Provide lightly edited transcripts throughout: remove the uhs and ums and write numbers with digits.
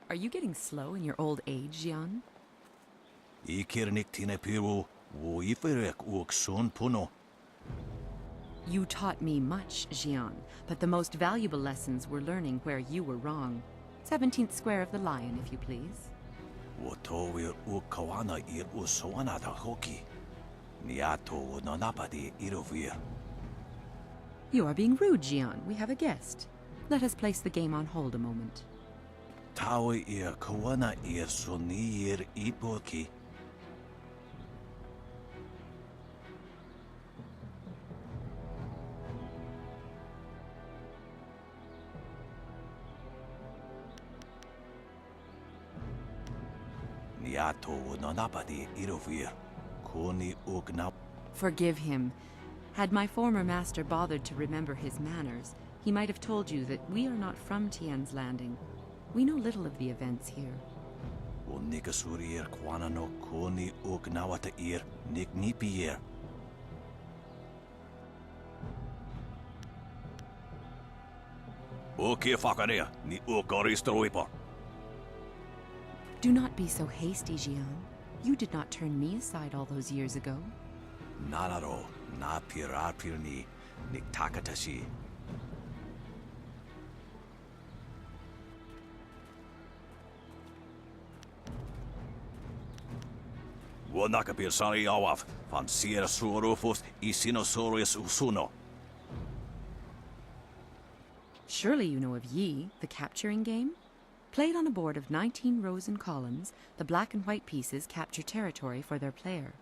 Are you getting slow in your old age, Jian? You taught me much, Jian, but the most valuable lessons were learning where you were wrong. 17th square of the Lion, if you please. You are being rude, Jian. We have a guest. Let us place the game on hold a moment. Forgive him. Had my former master bothered to remember his manners, he might have told you that we are not from Tian's Landing. We know little of the events here. Do not be so hasty, Jian. You did not turn me aside all those years ago. Surely you know of Yi, the capturing game? Played on a board of 19 rows and columns, the black and white pieces capture territory for their player.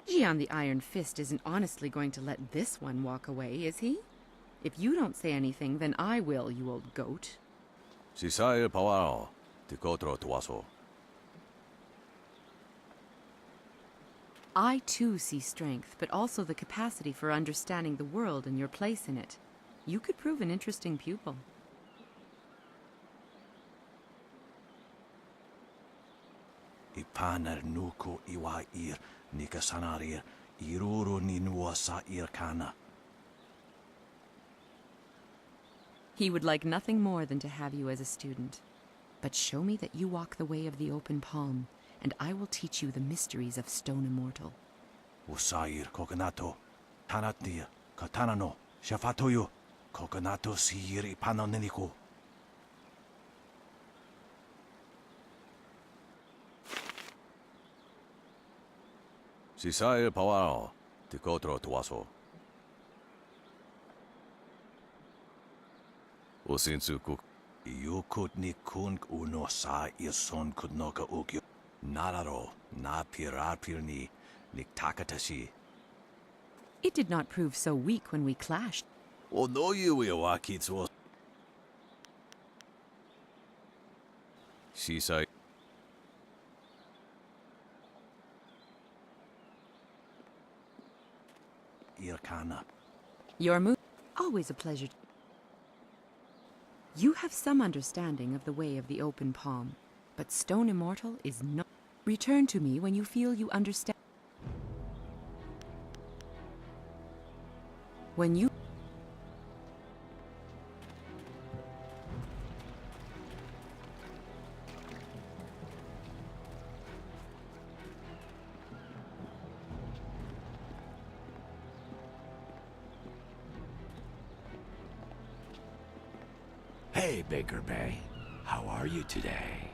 Jian the Iron Fist isn't honestly going to let this one walk away, is he? If you don't say anything, then I will, you old goat. I too see strength, but also the capacity for understanding the world and your place in it. You could prove an interesting pupil. He would like nothing more than to have you as a student. But show me that you walk the way of the open palm, and I will teach you the mysteries of Stone Immortal. It did not prove so weak when we clashed. Your move, always a pleasure. You have some understanding of the way of the open palm, but Stone Immortal is not. Return to me when you feel you understand. When you... Hey, Baker Bay. How are you today?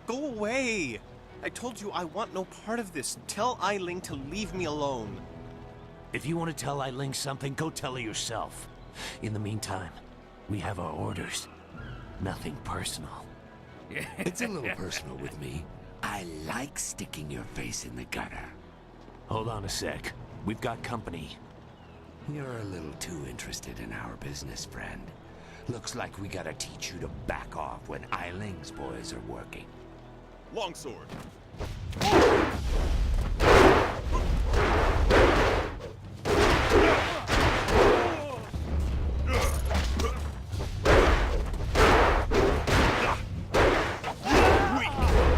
Go away! I told you I want no part of this. Tell Eiling to leave me alone. If you want to tell Eiling something, go tell her yourself. In the meantime, we have our orders. Nothing personal. It's a little personal with me. I like sticking your face in the gutter. Hold on a sec. We've got company. You're a little too interested in our business, friend. Looks like we gotta teach you to back off when Eiling's boys are working. Longsword! Weak!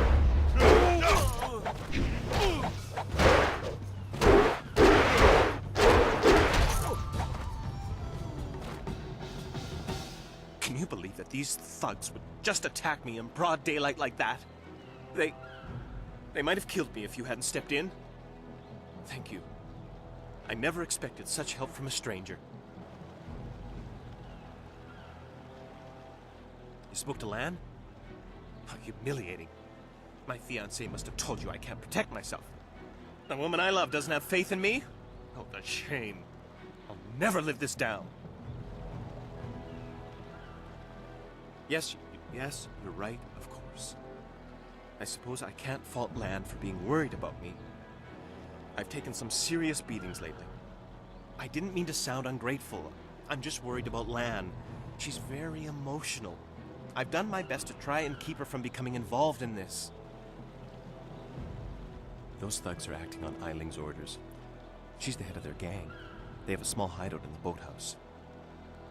that these thugs would just attack me in broad daylight like that. They might have killed me if you hadn't stepped in. Thank you. I never expected such help from a stranger. You spoke to Lan? How humiliating. My fiancé must have told you I can't protect myself. The woman I love doesn't have faith in me? Oh, the shame. I'll never live this down. Yes, you're right, of course. I suppose I can't fault Lan for being worried about me. I've taken some serious beatings lately. I didn't mean to sound ungrateful. I'm just worried about Lan. She's very emotional. I've done my best to try and keep her from becoming involved in this. Those thugs are acting on Eiling's orders. She's the head of their gang. They have a small hideout in the boathouse.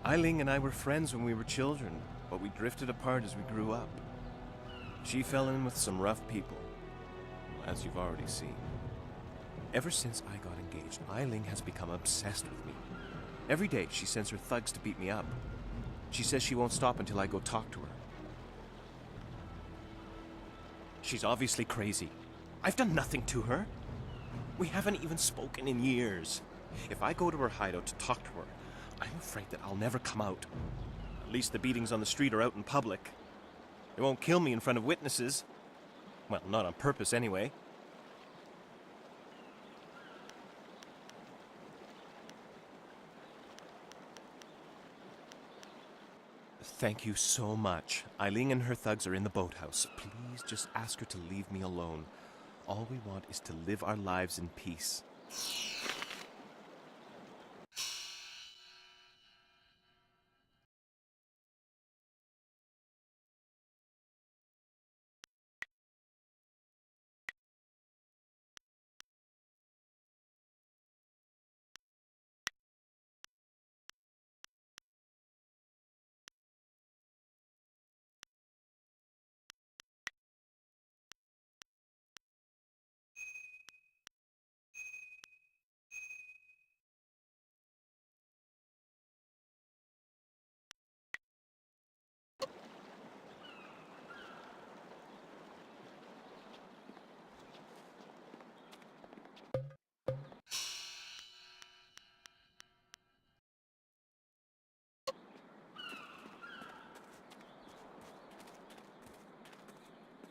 Eiling and I were friends when we were children, but we drifted apart as we grew up. She fell in with some rough people, as you've already seen. Ever since I got engaged, Eiling has become obsessed with me. Every day she sends her thugs to beat me up. She says she won't stop until I go talk to her. She's obviously crazy. I've done nothing to her. We haven't even spoken in years. If I go to her hideout to talk to her, I'm afraid that I'll never come out. At least the beatings on the street are out in public. They won't kill me in front of witnesses. Well, not on purpose anyway. Thank you so much. Eiling and her thugs are in the boathouse. Please just ask her to leave me alone. All we want is to live our lives in peace.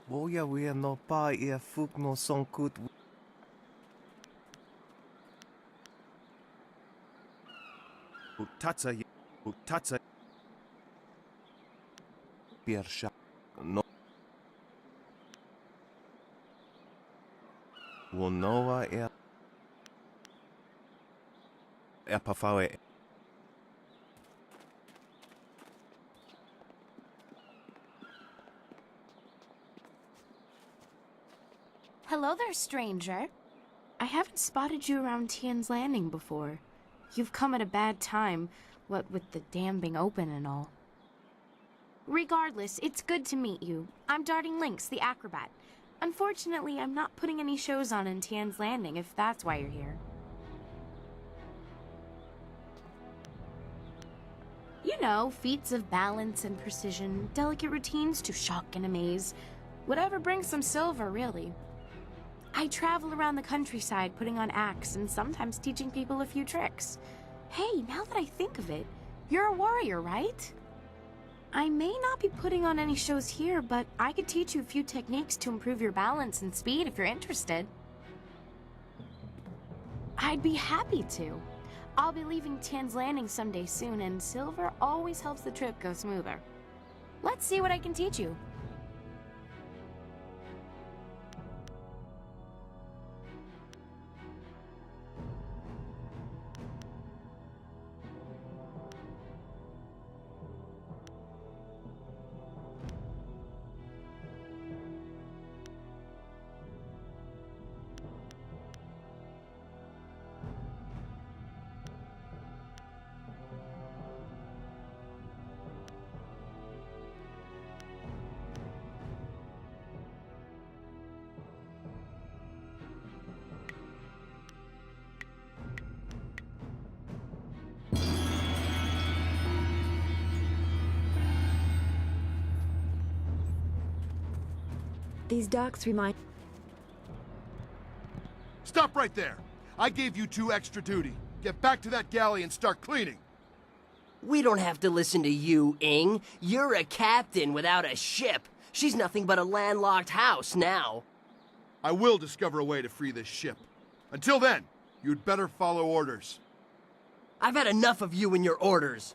Woja we no pa ia fuk no sonkut. Utatsa Piersha no Wonoa Pafawe. Hello there, stranger. I haven't spotted you around Tian's Landing before. You've come at a bad time, what with the dam being open and all. Regardless, it's good to meet you. I'm Darting Lynx, the acrobat. Unfortunately, I'm not putting any shows on in Tian's Landing, if that's why you're here. You know, feats of balance and precision, delicate routines to shock and amaze. Whatever brings some silver, really. I travel around the countryside putting on acts and sometimes teaching people a few tricks. Hey, now that I think of it, you're a warrior, right? I may not be putting on any shows here, but I could teach you a few techniques to improve your balance and speed if you're interested. I'd be happy to. I'll be leaving Tian's Landing someday soon, and silver always helps the trip go smoother. Let's see what I can teach you. These docks remind... Stop right there! I gave you 2 extra duty. Get back to that galley and start cleaning. We don't have to listen to you, Ing. You're a captain without a ship. She's nothing but a landlocked house now. I will discover a way to free this ship. Until then, you'd better follow orders. I've had enough of you and your orders.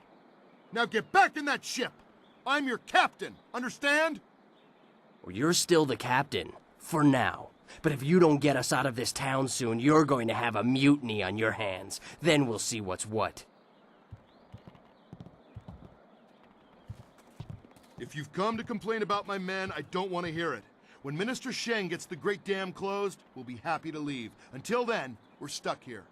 Now get back in that ship! I'm your captain, understand? Well, you're still the captain, for now. But if you don't get us out of this town soon, you're going to have a mutiny on your hands. Then we'll see what's what. If you've come to complain about my men, I don't want to hear it. When Minister Sheng gets the Great Dam closed, we'll be happy to leave. Until then, we're stuck here.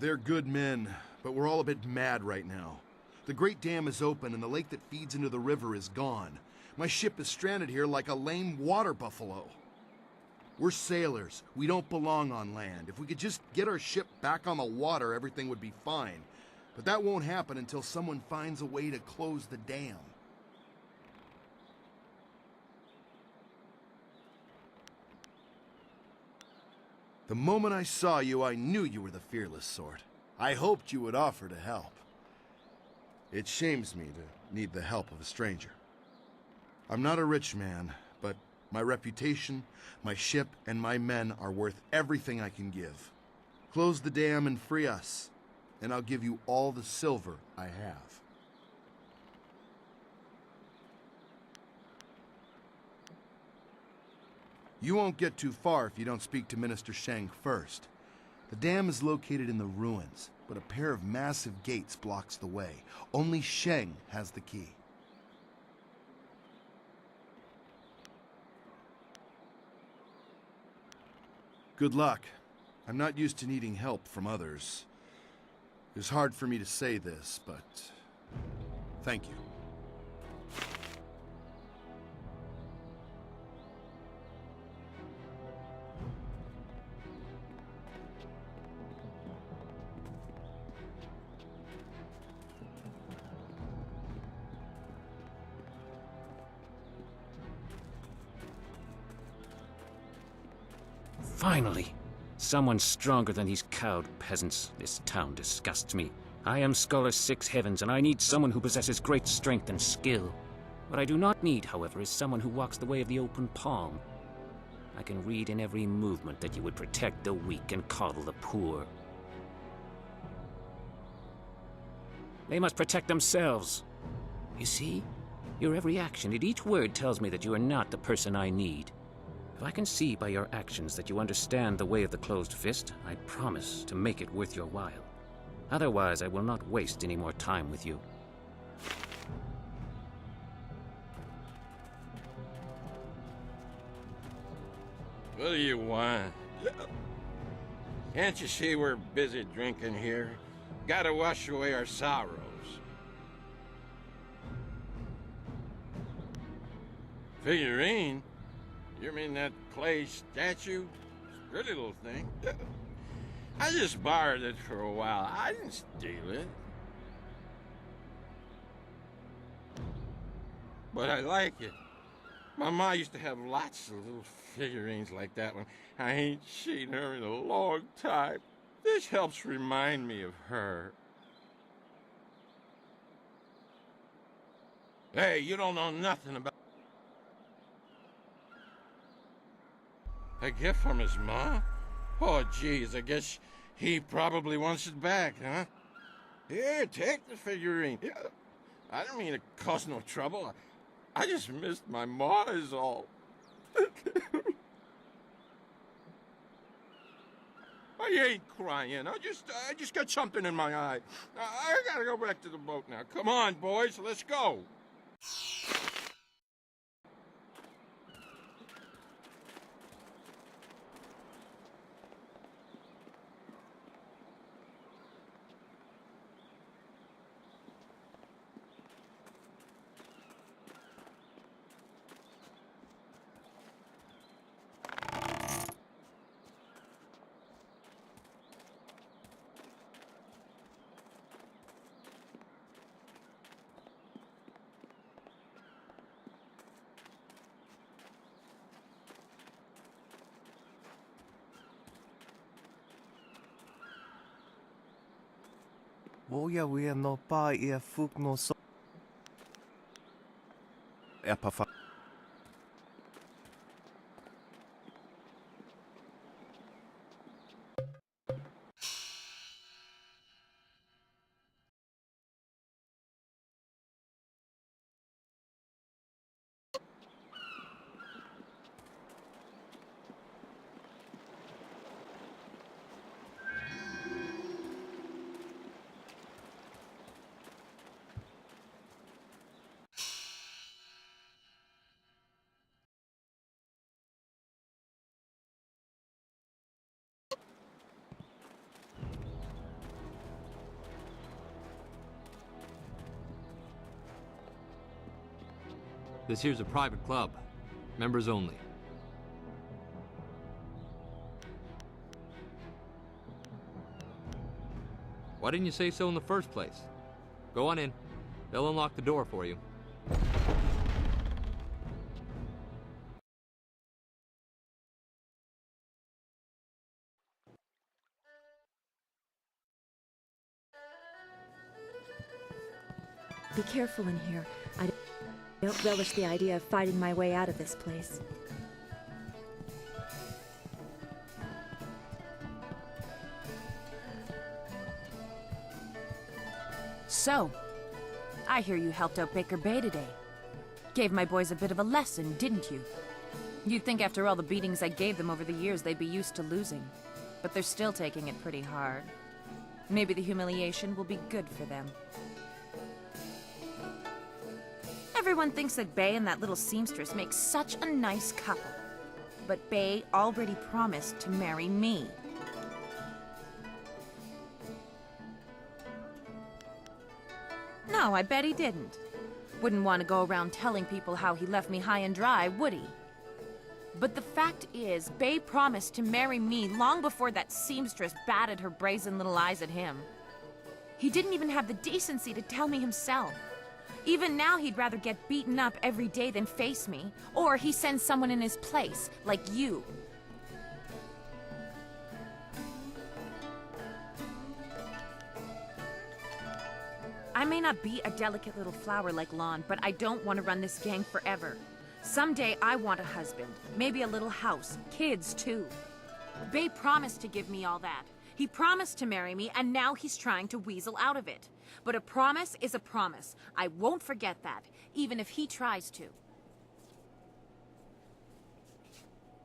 They're good men, but we're all a bit mad right now. The Great Dam is open and the lake that feeds into the river is gone. My ship is stranded here like a lame water buffalo. We're sailors. We don't belong on land. If we could just get our ship back on the water, everything would be fine. But that won't happen until someone finds a way to close the dam. The moment I saw you, I knew you were the fearless sort. I hoped you would offer to help. It shames me to need the help of a stranger. I'm not a rich man, but my reputation, my ship, and my men are worth everything I can give. Close the dam and free us, and I'll give you all the silver I have. You won't get too far if you don't speak to Minister Sheng first. The dam is located in the ruins, but a pair of massive gates blocks the way. Only Sheng has the key. Good luck. I'm not used to needing help from others. It's hard for me to say this, but thank you. Finally! Someone stronger than these cowed peasants. This town disgusts me. I am Scholar Six Heavens, and I need someone who possesses great strength and skill. What I do not need, however, is someone who walks the way of the open palm. I can read in every movement that you would protect the weak and coddle the poor. They must protect themselves. You see? Your every action and each word tells me that you are not the person I need. If I can see by your actions that you understand the way of the closed fist, I promise to make it worth your while. Otherwise, I will not waste any more time with you. What do you want? Can't you see we're busy drinking here? Gotta wash away our sorrows. Figurine? You mean that clay statue? Pretty little thing. I just borrowed it for a while. I didn't steal it. But I like it. My ma used to have lots of little figurines like that one. I ain't seen her in a long time. This helps remind me of her. Hey, you don't know nothing about... A gift from his ma? Oh, geez, I guess he probably wants it back, huh? Here, take the figurine. Yeah, I didn't mean to cause no trouble. I just missed my ma is all. I ain't crying. I just got something in my eye. I gotta go back to the boat now. Come on, boys, let's go. Voja vi no pa e fuk no so. Epafa. This here's a private club. Members only. Why didn't you say so in the first place? Go on in. They'll unlock the door for you. Be careful in here. I don't relish the idea of fighting my way out of this place. So, I hear you helped out Baker Bay today. Gave my boys a bit of a lesson, didn't you? You'd think after all the beatings I gave them over the years they'd be used to losing. But they're still taking it pretty hard. Maybe the humiliation will be good for them. Everyone thinks that Bay and that little seamstress make such a nice couple. But Bay already promised to marry me. No, I bet he didn't. Wouldn't want to go around telling people how he left me high and dry, would he? But the fact is, Bay promised to marry me long before that seamstress batted her brazen little eyes at him. He didn't even have the decency to tell me himself. Even now, he'd rather get beaten up every day than face me, or he sends someone in his place, like you. I may not be a delicate little flower like Lon, but I don't want to run this gang forever. Someday I want a husband, maybe a little house, kids too. Bay promised to give me all that. He promised to marry me, and now he's trying to weasel out of it. But a promise is a promise. I won't forget that, even if he tries to.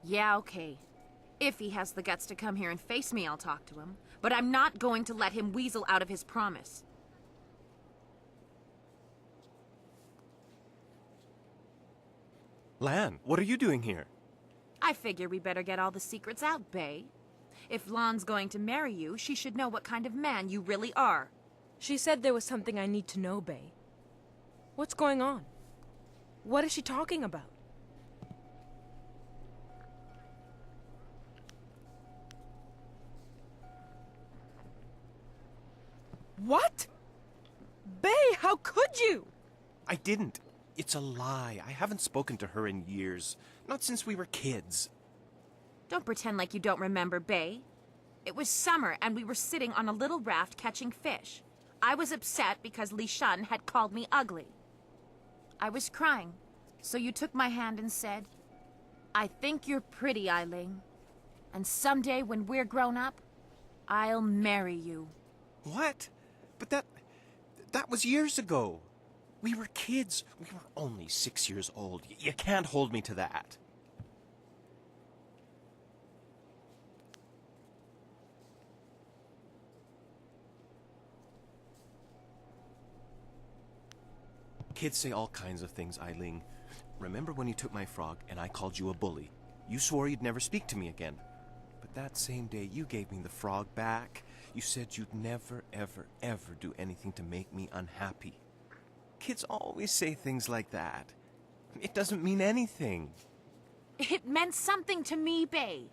Yeah, okay. If he has the guts to come here and face me, I'll talk to him. But I'm not going to let him weasel out of his promise. Lan, what are you doing here? I figure we better get all the secrets out, Bay. If Lon's going to marry you, she should know what kind of man you really are. She said there was something I need to know, Bay. What's going on? What is she talking about? What? Bay, how could you? I didn't. It's a lie. I haven't spoken to her in years. Not since we were kids. Don't pretend like you don't remember, Bay. It was summer, and we were sitting on a little raft catching fish. I was upset because Li Shun had called me ugly. I was crying, so you took my hand and said, "I think you're pretty, Ailing. And someday when we're grown up, I'll marry you." What? But that was years ago. We were kids. We were only 6 years old. You can't hold me to that. Kids say all kinds of things, Ailing. Remember when you took my frog and I called you a bully? You swore you'd never speak to me again. But that same day you gave me the frog back. You said you'd never, ever, ever do anything to make me unhappy. Kids always say things like that. It doesn't mean anything. It meant something to me, Bay.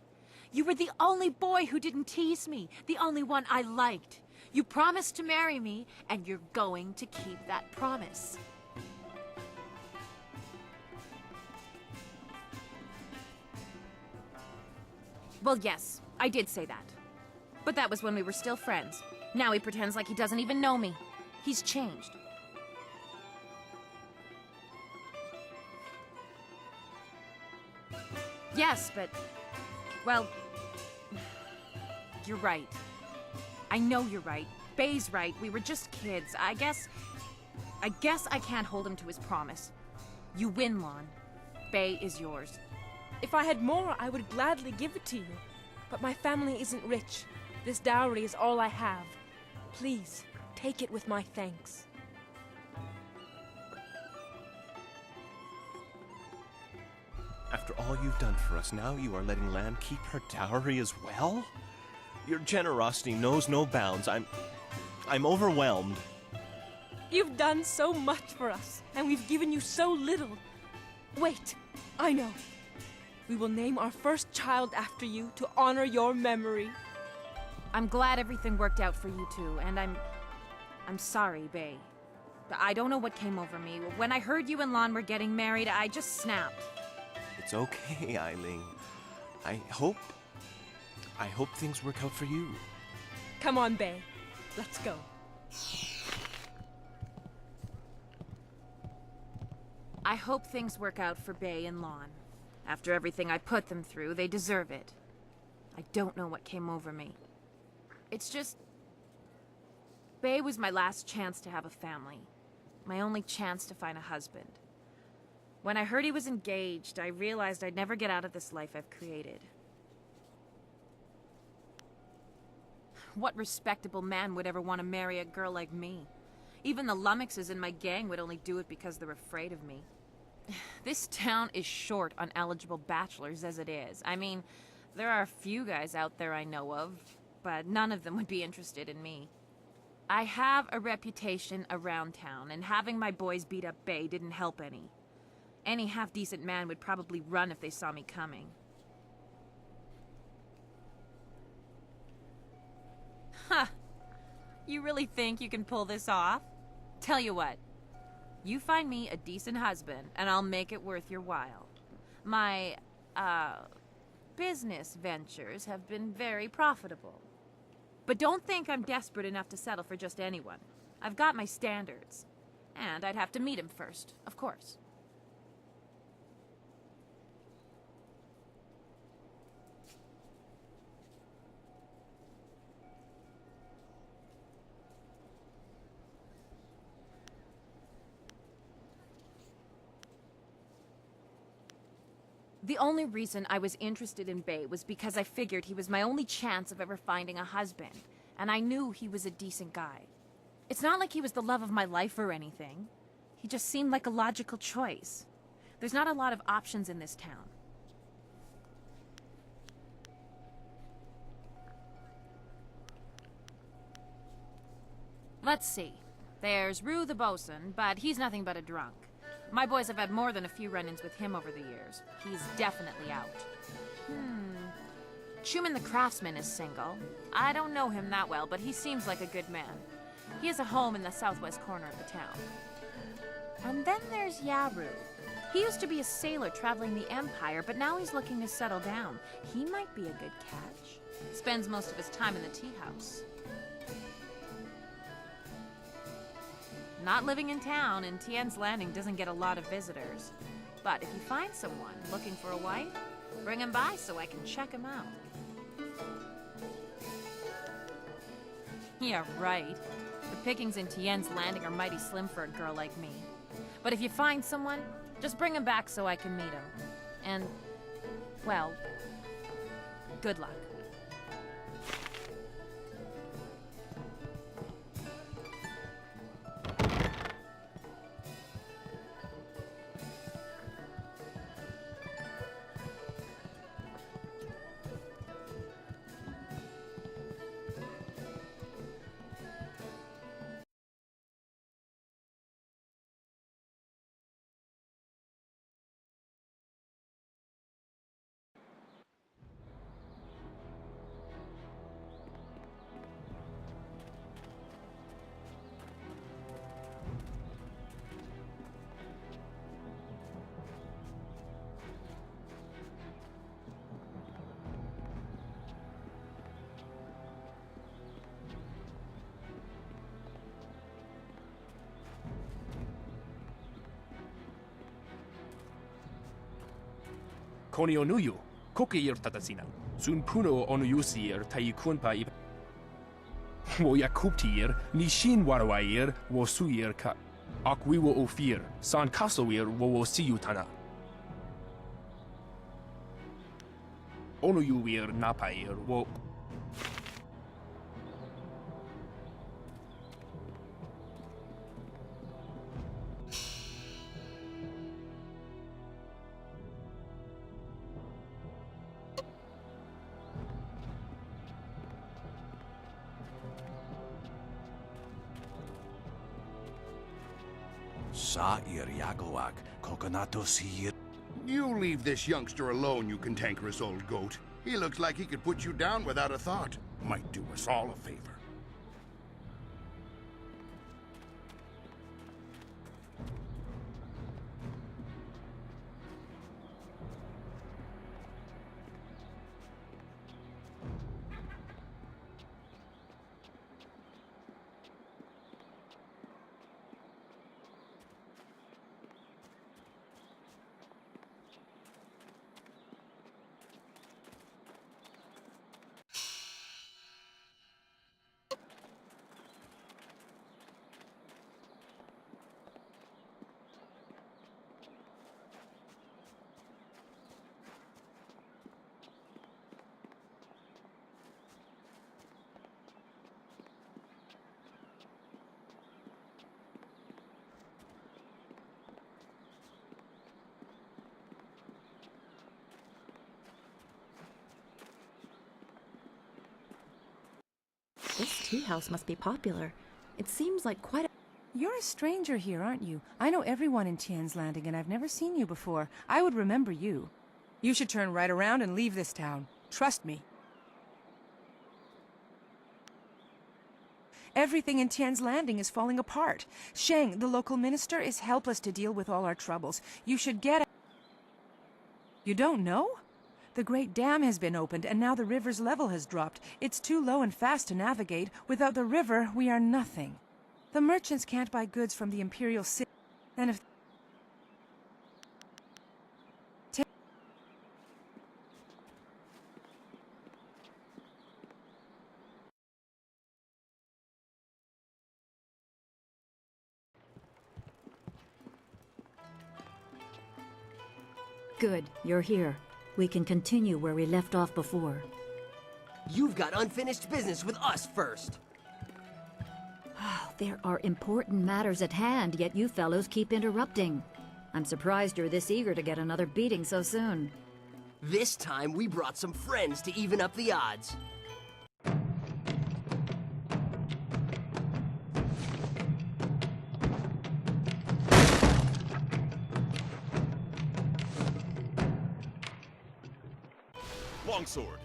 You were the only boy who didn't tease me, the only one I liked. You promised to marry me, and you're going to keep that promise. Well, yes, I did say that. But that was when we were still friends. Now he pretends like he doesn't even know me. He's changed. Yes, but... well... you're right. I know you're right. Bay's right. We were just kids. I guess I can't hold him to his promise. You win, Lon. Bay is yours. If I had more, I would gladly give it to you. But my family isn't rich. This dowry is all I have. Please, take it with my thanks. After all you've done for us, now you are letting Lan keep her dowry as well? Your generosity knows no bounds. I'm overwhelmed. You've done so much for us, and we've given you so little. Wait, I know. We will name our first child after you to honor your memory. I'm glad everything worked out for you two, and I'm sorry, Bay. I don't know what came over me. When I heard you and Lon were getting married, I just snapped. It's okay, Eiling. I hope things work out for you. Come on, Bay. Let's go. I hope things work out for Bay and Lon. After everything I put them through, they deserve it. I don't know what came over me. It's just... Bay was my last chance to have a family. My only chance to find a husband. When I heard he was engaged, I realized I'd never get out of this life I've created. What respectable man would ever want to marry a girl like me? Even the lummoxes in my gang would only do it because they're afraid of me. This town is short on eligible bachelors as it is. I mean, there are a few guys out there I know of, but none of them would be interested in me. I have a reputation around town, and having my boys beat up Bay didn't help any. Any half-decent man would probably run if they saw me coming. Huh. You really think you can pull this off? Tell you what. You find me a decent husband, and I'll make it worth your while. My, business ventures have been very profitable. But don't think I'm desperate enough to settle for just anyone. I've got my standards. And I'd have to meet him first, of course. The only reason I was interested in Bay was because I figured he was my only chance of ever finding a husband, and I knew he was a decent guy. It's not like he was the love of my life or anything. He just seemed like a logical choice. There's not a lot of options in this town. Let's see. There's Rue the bosun, but he's nothing but a drunk. My boys have had more than a few run-ins with him over the years. He's definitely out. Chuman the craftsman is single. I don't know him that well, but he seems like a good man. He has a home in the southwest corner of the town. And then there's Yaru. He used to be a sailor traveling the Empire, but now he's looking to settle down. He might be a good catch. Spends most of his time in the tea house. Not living in town, and Tien's Landing doesn't get a lot of visitors. But if you find someone looking for a wife, bring him by so I can check him out. Yeah, right. The pickings in Tien's Landing are mighty slim for a girl like me. But if you find someone, just bring him back so I can meet him. And, well, good luck. konio nuyu, koki tatasina, sun puno onuyusir taikunpa ib. Wo yakuptir, nishin warwair, wo suyir ka. Akwi wo ofir, san kasoir wo siyutana. Onuyuir napair wo. Sa'ir Yagluak, Kokonato Sir. You leave this youngster alone, you cantankerous old goat. He looks like he could put you down without a thought. Might do us all a favor. This tea house must be popular. It seems like quite a... You're a stranger here, aren't you? I know everyone in Tien's Landing, and I've never seen you before. I would remember you. You should turn right around and leave this town. Trust me. Everything in Tien's Landing is falling apart. Sheng, the local minister, is helpless to deal with all our troubles. You should get... You don't know? The Great Dam has been opened, and now the river's level has dropped. It's too low and fast to navigate. Without the river, we are nothing. The merchants can't buy goods from the Imperial City. And if... Good, you're here. We can continue where we left off before. You've got unfinished business with us first. There are important matters at hand, yet you fellows keep interrupting. I'm surprised you're this eager to get another beating so soon. This time we brought some friends to even up the odds. Longsword.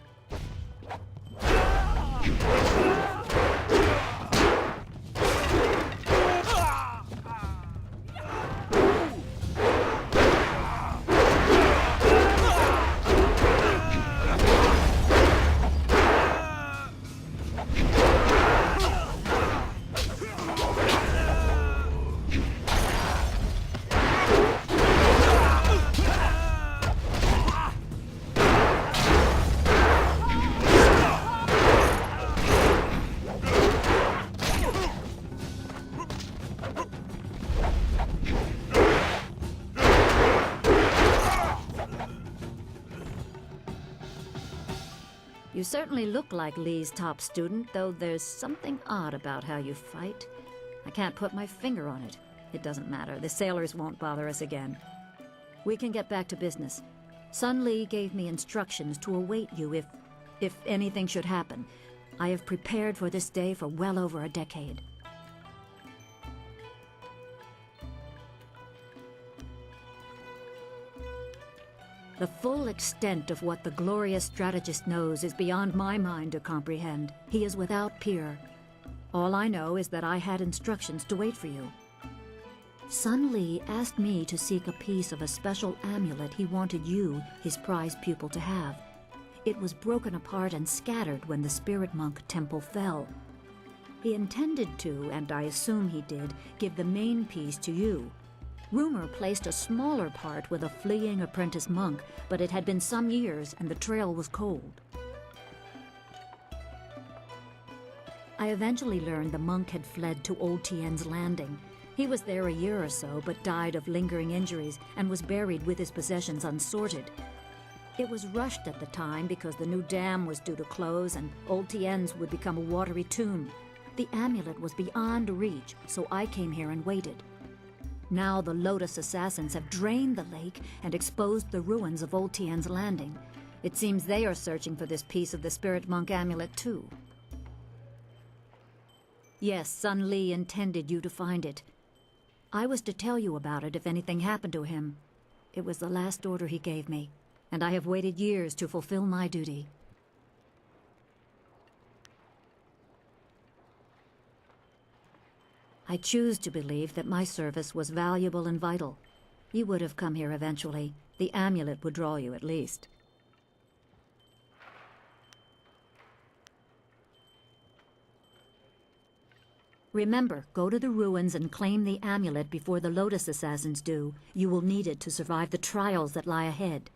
You certainly look like Lee's top student, though there's something odd about how you fight. I can't put my finger on it. It doesn't matter. The sailors won't bother us again. We can get back to business. Sun Lee gave me instructions to await you if anything should happen. I have prepared for this day for well over a decade. The full extent of what the glorious strategist knows is beyond my mind to comprehend. He is without peer. All I know is that I had instructions to wait for you. Sun Lee asked me to seek a piece of a special amulet he wanted you, his prized pupil, to have. It was broken apart and scattered when the Spirit Monk Temple fell. He intended to, and I assume he did, give the main piece to you. Rumor placed a smaller part with a fleeing apprentice monk, but it had been some years and the trail was cold. I eventually learned the monk had fled to Old Tien's Landing. He was there a year or so, but died of lingering injuries and was buried with his possessions unsorted. It was rushed at the time because the new dam was due to close and Old Tien's would become a watery tomb. The amulet was beyond reach, so I came here and waited. Now the Lotus assassins have drained the lake and exposed the ruins of Old Tien's Landing. It seems they are searching for this piece of the Spirit Monk amulet too. Yes, Sun Li intended you to find it. I was to tell you about it if anything happened to him. It was the last order he gave me, and I have waited years to fulfill my duty. I choose to believe that my service was valuable and vital. You would have come here eventually. The amulet would draw you at least. Remember, go to the ruins and claim the amulet before the Lotus assassins do. You will need it to survive the trials that lie ahead.